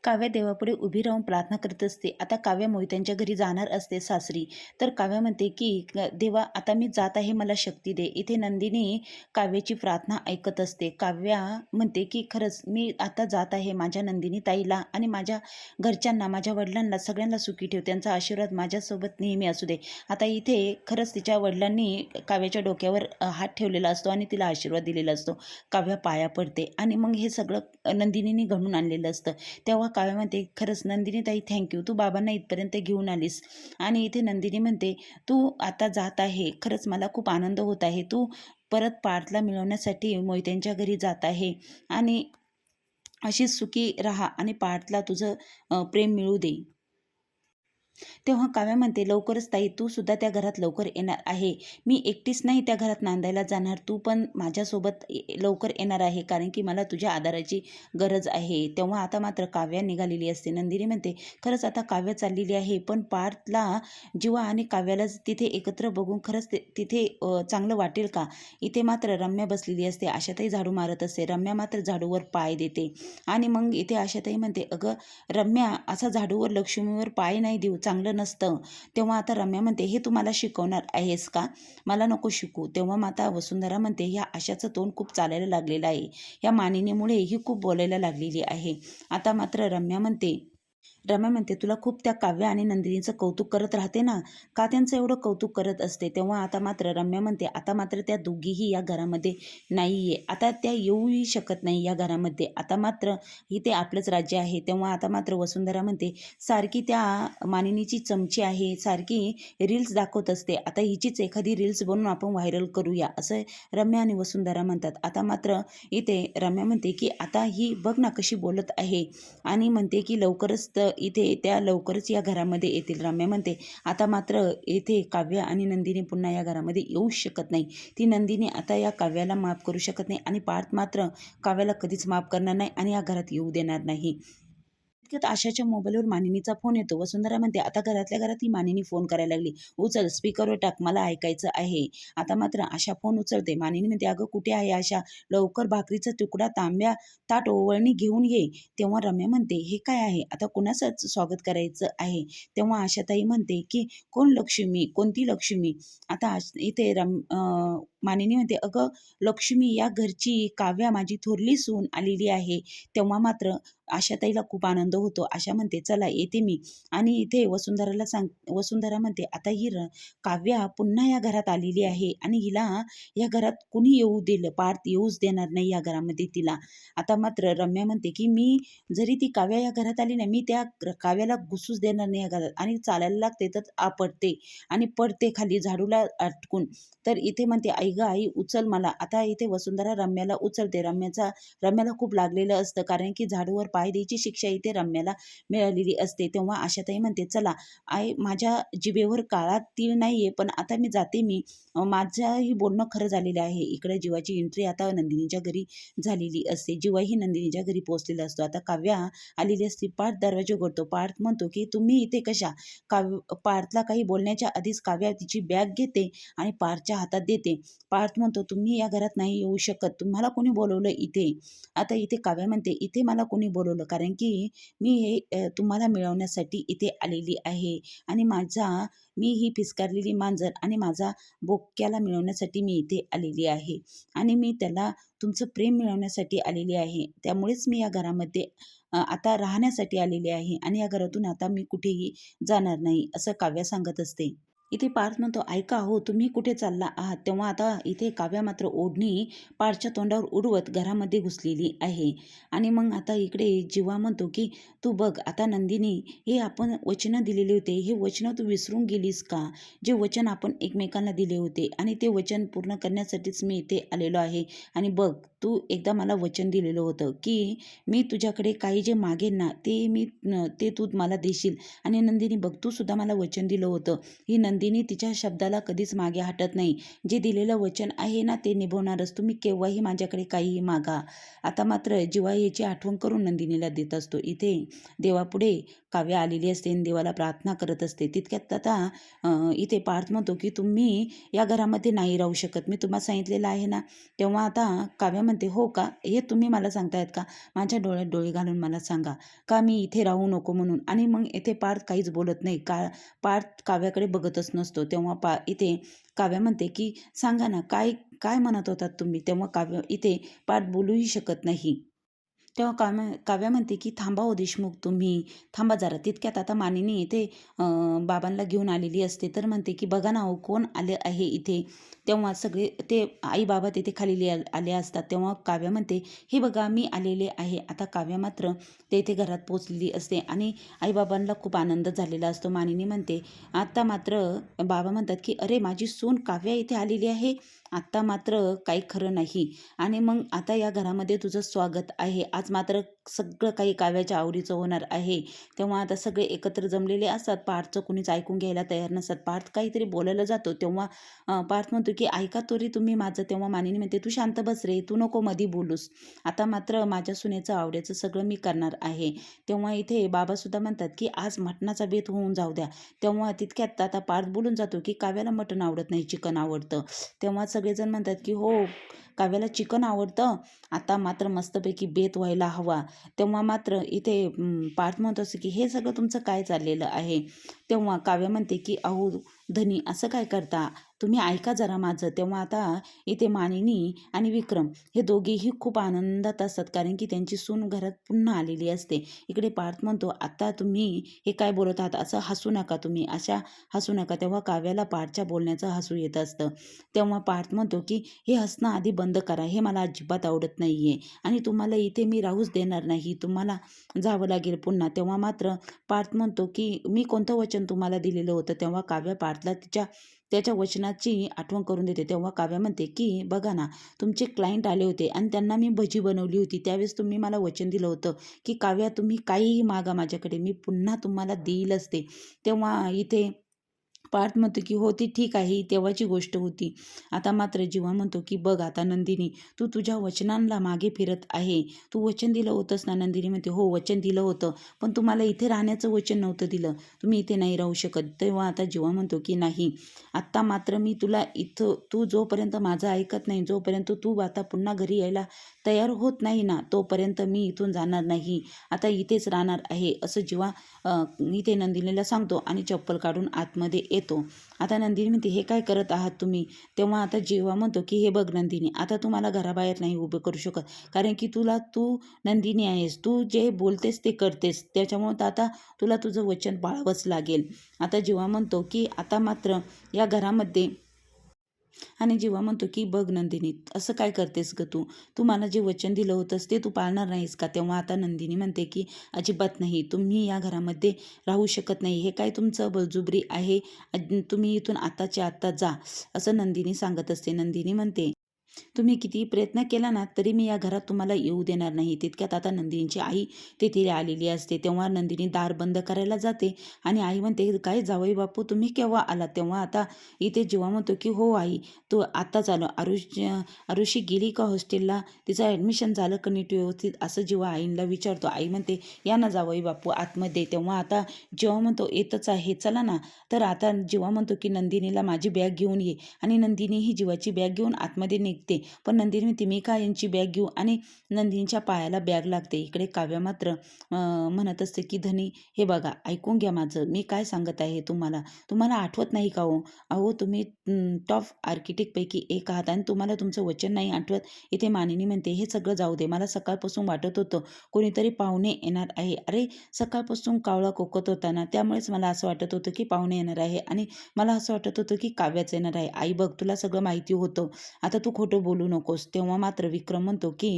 काव्या देवापुढे उभी राहून प्रार्थना करत असते. आता काव्या मोहित्यांच्या घरी जाणार असते सासरी. तर काव्या म्हणते की देवा आता मी जात आहे, मला शक्ती दे. इथे नंदिनी काव्याची प्रार्थना ऐकत असते. काव्या म्हणते की खरंच मी आता जात आहे, माझ्या नंदिनी ताईला आणि माझ्या घरच्यांना, माझ्या वडिलांना सगळ्यांना सुखी ठेव. त्यांचा आशीर्वाद माझ्यासोबत नेहमी असू दे. आता इथे खरंच तिच्या वडिलांनी काव्याच्या डोक्यावर हात ठेवलेला असतो आणि तिला आशीर्वाद दिलेला असतो. काव्या पाया पडते आणि मग हे सगळं नंदिनीने घडून आणलेलं असतं. तेव्हा काव्या म्हणते खरंच नंदिनी ताई थँक्यू, तू बाबांना इथपर्यंत घेऊन आलीस. आणि इथे नंदिनी म्हणते तू आता जात आहे, खरंच मला खूप आनंद होत आहे. तू परत पार्थला मिळवण्यासाठी मोहित्यांच्या घरी जात आहे आणि अशीच सुखी राहा आणि पार्थला तुझं प्रेम मिळू दे. तेव्हा काव्या म्हणते लवकरच ताई तू सुद्धा त्या घरात लवकर येणार आहे. मी एकटीच नाही त्या घरात नांदायला जाणार, तू पण माझ्यासोबत लवकर येणार आहे, कारण की मला तुझ्या आधाराची गरज आहे. तेव्हा आता मात्र काव्या निघालेली असते. नंदिनी म्हणते खरंच आता काव्य चाललेली आहे, पण पार्थला जीवा आणि काव्याला तिथे एकत्र बघून खरंच तिथे चांगलं वाटेल का? इथे मात्र रम्या बसलेली असते. आशाताई झाडू मारत असते. रम्या मात्र झाडूवर पाय देते आणि मग इथे आशाताई म्हणते अगं रम्या, असा झाडूवर लक्ष्मीवर पाय नाही देऊ, चांगलं नसतं. तेव्हा आता रम्या म्हणते हे तू मला शिकवणार आहेस का? मला नको शिकू. तेव्हा माता वसुंधरा म्हणते ह्या आशाचं तोंड खूप चालायला लागलेलं आहे, या मानिनीमुळे ही खूप बोलायला लागलेली आहे. आता मात्र रम्या म्हणते तुला खूप त्या काव्य आणि नंदिनीचं कौतुक करत राहते ना, का त्यांचं एवढं कौतुक करत असते? तेव्हा आता मात्र रम्या म्हणते आता मात्र त्या दोघीही या घरामध्ये नाही आहे, आता त्या येऊही शकत नाही या घरामध्ये. आता मात्र इथे आपलंच राज्य आहे. तेव्हा आता मात्र वसुंधरा म्हणते सारखी त्या मानिनीची चमची आहे, सारखी रील्स दाखवत असते, आता हिचीच एखादी रील्स बनवून आपण व्हायरल करूया, असं रम्या आणि वसुंधरा म्हणतात. आता मात्र इथे रम्या म्हणते की आता ही बघ ना कशी बोलत आहे आणि म्हणते की इथे त्या लवकरच या घरामध्ये येतील. रम्या म्हणते आता मात्र येथे काव्य आणि नंदिनी पुन्हा या घरामध्ये येऊच शकत नाही. ती नंदिनी आता या काव्याला माफ करू शकत नाही आणि पार्थ मात्र काव्याला कधीच माफ करणार नाही आणि या घरात येऊ देणार नाही. इतक्यात आशाच्या मोबाईलवर मानिनीचा फोन येतो. वसुंधरा म्हणते आता घरातल्या घरात ही मानिनी फोन करायला लागली, उचल, स्पीकरवर टाक, मला ऐकायचं आहे. आता मात्र आशा फोन उचलते. मानिनी म्हणते अगं कुठे आहे आशा, लवकर भाकरीचा तुकडा, तांब्या, ताट, ओवळणी घेऊन ये. तेव्हा रम्या म्हणते हे काय आहे, आता कुणाचं स्वागत करायचं आहे? तेव्हा आशाताई म्हणते की कोण लक्ष्मी, कोणती लक्ष्मी? आता इथे मानिनी म्हणते अगं लक्ष्मी या घरची काव्या माझी थोरली सून आलेली आहे. तेव्हा मात्र आशाताईला खूप आनंद होतो. आशा म्हणते चला येते मी. आणि इथे वसुंधरा म्हणते आता ही काव्या पुन्हा या घरात आलेली आहे आणि हिला या घरात कुणी येऊ दिलं, पार्थ येऊच देणार नाही या घरामध्ये तिला. आता मात्र रम्या म्हणते की मी जरी ती काव्या या घरात आली नाही, मी त्या काव्याला घुसूच देणार नाही या घरात. आणि चालायला लागते तर आपटते आणि पडते खाली झाडूला अटकून. तर इथे म्हणते आई ग आई उचल मला. आता इथे वसुंधरा रम्याला उचलते. रम्याला खूप लागलेलं असतं, कारण की झाडूवर पाय द्यायची शिक्षा इथे रम्याला मिळालेली असते. तेव्हा आशाताई म्हणते चला आई, माझ्या जिभेवर काळा तीळ नाहीये, पण आता मी जाते. माझंही बोलणं खरं झालेलं आहे. इकडे जीवाची एंट्री आता नंदिनीच्या घरी झालेली असते. जीवाही नंदिनीच्या घरी पोहोचलेला असतो. आता काव्या आलेली असते. पार्थ दरवाजा उघडतो. पार्थ म्हणतो की तुम्ही इथे कशा? पार्थला काही बोलण्याच्या आधीच काव्या तिची बॅग घेते आणि पार्थच्या हातात देते. पार्थ म्हणतो तुम्ही या घरात नाही येऊ शकत, तुम्हाला कोणी बोलवलं इथे? आता इथे काव्या म्हणते इथे मला कोणी बोलवलं, कारण की मी हे तुम्हाला मिळवण्यासाठी इथे आलेली आहे आणि मी ही फिसकारलेली मांजर आणि माझा बोक्याला मिळवण्यासाठी मी इथे आलेली आहे आणि मी त्याला तुमचं प्रेम मिळवण्यासाठी आलेली आहे. त्यामुळेच मी या घरामध्ये आता राहण्यासाठी आलेली आहे आणि या घरातून आता मी कुठेही जाणार नाही, असं काव्या सांगत असते. इथे पार्थ म्हणतो ऐका हो, तुम्ही कुठे चालला आहात? तेव्हा आता इथे काव्या मात्र ओढणी पार्थच्या तोंडावर उडवत घरामध्ये घुसलेली आहे. आणि मग आता इकडे जीवा म्हणतो की तू बघ आता नंदिनी, हे आपण वचनं दिलेले होते, हे वचनं तू विसरून गेलीस का? जे वचन आपण एकमेकांना दिले होते आणि ते वचन पूर्ण करण्यासाठीच मी इथे आलेलो आहे. आणि बघ तू एकदा मला वचन दिलेलं होतं की मी तुझ्याकडे काही जे मागेन ना ते तू मला देशील. आणि नंदिनी बघ तू सुद्धा मला वचन दिलं होतं, ही नंदिनी नंदिनी तिच्या शब्दाला कधीच मागे हटत नाही. जे दिलेलं वचन आहे ना ते निभवणारच. तुम्ही केव्हाही माझ्याकडे काहीही मागा. आता मात्र जिव्हाळ्याची आठवण करून नंदिनीला देत असतो. इथे देवापुढे काव्य आलेली असते आणि देवाला प्रार्थना करत असते. तितक्यात आता इथे पार्थ म्हणतो की तुम्ही या घरामध्ये नाही राहू शकत. मी तुम्हाला सांगितलेलं आहे ना. तेव्हा आता काव्य म्हणते, हो का? हे तुम्ही मला सांगतायत का? माझ्या डोळ्यात डोळे घालून मला सांगा का मी इथे राहू नको म्हणून. आणि मग इथे पार्थ काहीच बोलत नाही. पार्थ काव्याकडे बघतच नसतो. तेव्हा इथे काव्य म्हणते की सांगा ना, काय काय म्हणत होतात तुम्ही? तेव्हा काव्य इथे पार्थ बोलूही शकत नाही. तेव्हा काव्या म्हणते की थांबा हो देशमुख, तुम्ही थांबा जरा. तितक्यात आता मानिनी इथे बाबांना घेऊन आलेली असते. तर म्हणते की बघा ना हो, कोण आले आहे इथे. तेव्हा सगळे ते आई बाबा तिथे खाली आले असतात. तेव्हा काव्या म्हणते, हे बघा मी आलेले आहे. आता काव्या मात्र ते इथे घरात पोचलेली असते आणि आईबाबांना खूप आनंद झालेला असतो. मानिनी म्हणते, आता मात्र बाबा म्हणतात की अरे माझी सून काव्या इथे आलेली आहे. आत्ता मात्र काही खरं नाही. आणि मग आता या घरामध्ये तुझं स्वागत आहे. आज मात्र सगळं काही काव्याच्या आवडीचं होणार आहे. तेव्हा आता सगळे एकत्र जमलेले असतात. पार्थचं कुणीच ऐकून घ्यायला तयार नसतात. पार्थ काहीतरी बोलायला जातो. तेव्हा पार्थ म्हणतो की ऐका तरी तुम्ही माझं. तेव्हा मानिनी म्हणते, तू शांत बस रे, तू नको मधी बोलूस. आता मात्र माझ्या सुनेचं आवडायचं सगळं मी करणार आहे. तेव्हा इथे बाबासुद्धा म्हणतात की आज मटणाचा बेत होऊन जाऊ द्या. तेव्हा तितक्यात आता पार्थ बोलून जातो की काव्याला मटण आवडत नाही, चिकन आवडतं. तेव्हा सगळेजण म्हणतात की हो, काव्याला चिकन आवडतं. आता मात्र मस्तपैकी बेत व्हायला हवा. तेव्हा मात्र इथे पार्थ म्हणत असतो की हे सगळं तुमचं काय चाललेलं आहे. तेव्हा काव्य म्हणते की अहो धनी, असं काय करता तुम्ही, ऐका जरा माझं. तेव्हा आता इथे मानिनी आणि विक्रम हे दोघेही खूप आनंदात असतात, कारण की त्यांची सून घरात पुन्हा आलेली असते. इकडे पार्थ म्हणतो, आता तुम्ही हे काय बोलत आहात, असं हसू नका तुम्ही, अशा हसू नका. तेव्हा काव्याला पार्थच्या बोलण्याचं हसू येत असतं. तेव्हा पार्थ म्हणतो की हे हसणं आधी बंद करा, हे मला अजिबात आवडत नाहीये आणि तुम्हाला इथे मी राहूच देणार नाही, तुम्हाला जावं लागेल पुन्हा. तेव्हा मात्र पार्थ म्हणतो की मी कोणतं वचन तुम्हाला दिलेलं होतं. तेव्हा काव्य पार्थला त्याच्या वचनाची आठवण करून देते. तेव्हा काव्य म्हणते की बघा ना, तुमचे क्लायंट आले होते आणि त्यांना मी भजी बनवली होती. त्यावेळेस तुम्ही मला वचन दिलं होतं की काव्या तुम्ही काहीही मागा माझ्याकडे, मी पुन्हा तुम्हाला देईलच ते. तेव्हा इथे पार्थ म्हणतो की हो ती ठीक आहे, ही तेव्हाची गोष्ट होती. आता मात्र जीवा म्हणतो की बघ आता नंदिनी, तू तुझ्या वचनांना मागे फिरत आहे. तू वचन दिलं होतंस ना. नंदिनी म्हणते, हो वचन दिलं होतं, पण तुम्हाला इथे राहण्याचं वचन नव्हतं दिलं, तुम्ही इथे नाही राहू शकत. तेव्हा आता जीवा म्हणतो की नाही, आत्ता मात्र मी तुला इथं, तू जोपर्यंत माझं ऐकत नाही, जोपर्यंत तू आता पुन्हा घरी यायला तयार होत नाही ना, तोपर्यंत मी इथून जाणार नाही, आता इथेच राहणार आहे, असं जीवा इथे नंदिनीला सांगतो आणि चप्पल काढून आतमध्ये येतो. आता नंदिनी म्हणते, हे काय करत आहात तुम्ही. तेव्हा आता जीवा म्हणतो की हे बघ नंदिनी, आता तू मला घराबाहेर नाही उभं करू शकत, कारण की तू नंदिनी आहेस, तू जे बोलतेस ते करतेस, त्याच्यामुळे तर आता तुला तुझं वचन पाळावंच लागेल. आता जीवा म्हणतो की आता मात्र या घरामध्ये, आणि जीवा म्हणतो की बघ नंदिनी, असं काय करतेस ग तू, तू मला जे वचन दिलं होतंस ते तू पाळणार नाहीस का. तेव्हा आता नंदिनी म्हणते की अजिबात नाही, तुम्ही या घरामध्ये राहू शकत नाही, हे काय तुमचं बळजुबरी आहे, तुम्ही इथून आत्ताच्या आत्ता जा, असं नंदिनी सांगत असते. नंदिनी म्हणते, तुम्ही कितीही प्रयत्न केला ना तरी मी या घरात तुम्हाला येऊ देणार नाही. तितक्यात आता नंदिनीची आई तेथे आलेली असते. तेव्हा नंदिनी दार बंद करायला जाते आणि आई म्हणते, काय जावई बापू तुम्ही केव्हा आला. तेव्हा आता इथे जीवा म्हणतो की हो आई, तो आत्ताच आलो. आरुषी गेली का हॉस्टेलला, तिचं ॲडमिशन झालं का नीट व्यवस्थित, असं जेव्हा आईला विचारतो. आई म्हणते, या ना जावई बापू आतमध्ये. तेव्हा आता जेव्हा म्हणतो, येतच आहे चला ना. तर आता जेव्हा म्हणतो की नंदिनीला माझी बॅग घेऊन ये, आणि नंदिनी ही जीवाची बॅग घेऊन आतमध्ये निघते. पण नंदिनी म्हणते, मी का यांची बॅग घेऊ, आणि नंदिनीच्या पायाला बॅग लागते. इकडे काव्या मात्र म्हणत असते की धनी, हे बघा ऐकून घ्या माझं, मी काय सांगत आहे तुम्हाला, तुम्हाला आठवत नाही का हो, अहो तुम्ही टॉप आर्किटेक्टपैकी एक आहात आणि तुम्हाला तुमचं वचन नाही आठवत. इथे मानिनी म्हणते, हे सगळं जाऊ दे, मला सकाळपासून वाटत होतं कोणीतरी पाहुणे येणार आहे. अरे सकाळपासून कावळा कोकत होता ना, त्यामुळेच मला असं वाटत होतं की पाहुणे येणार आहे, आणि मला असं वाटत होतं की काव्याच येणार आहे. आई बघ, तुला सगळं माहिती होतं, आता तू खोटं बोलू नकोस. तेव्हा मात्र विक्रम म्हणतो की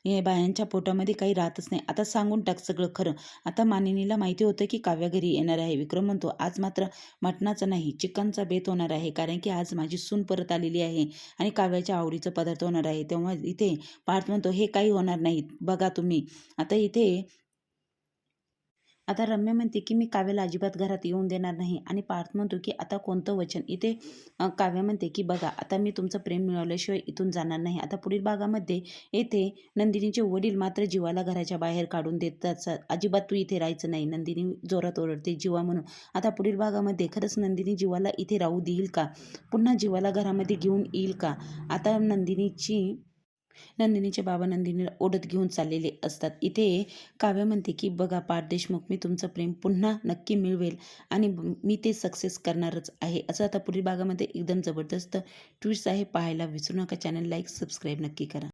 हे बायांच्या पोटामध्ये काही राहतच नाही, आता सांगून टाक सगळं खरं. आता मानिनीला माहिती होतं की काव्या घरी येणार आहे. विक्रम म्हणतो, आज मात्र मटणाचा नाही चिकनचा बेत होणार आहे, कारण की आज माझी सून परत आलेली आहे आणि काव्याच्या आवडीचं पदार्थ होणार आहे. तेव्हा इथे पार्थ म्हणतो, हे काही होणार नाही, बघा तुम्ही. आता इथे आता रम्या म्हणते की मी काव्याला अजिबात घरात येऊन देणार नाही आणि पार्थ म्हणतो की आता कोणतं वचन. इथे काव्या म्हणते की बघा आता मी तुमचं प्रेम मिळवल्याशिवाय इथून जाणार नाही. आता पुढील भागामध्ये येथे नंदिनीचे वडील मात्र जीवाला घराच्या बाहेर काढून देतात. अजिबात तू इथे राहायचं नाही. नंदिनी जोरात ओरडते जीवा म्हणून. आता पुढील भागामध्ये खरंच नंदिनी जीवाला इथे राहू देईल का? पुन्हा जीवाला घरामध्ये घेऊन येईल का? आता नंदिनीचे बाबा नंदिनीला ओढत घेऊन चाललेले असतात. इथे काव्य म्हणते की बघा पार्थ देशमुख, मी तुमचं प्रेम पुन्हा नक्की मिळवेल आणि मी ते सक्सेस करणारच आहे. असं आता पुढील भागामध्ये एकदम जबरदस्त ट्विस्ट आहे. पाहायला विसरू नका. चॅनल लाईक सबस्क्राईब नक्की करा.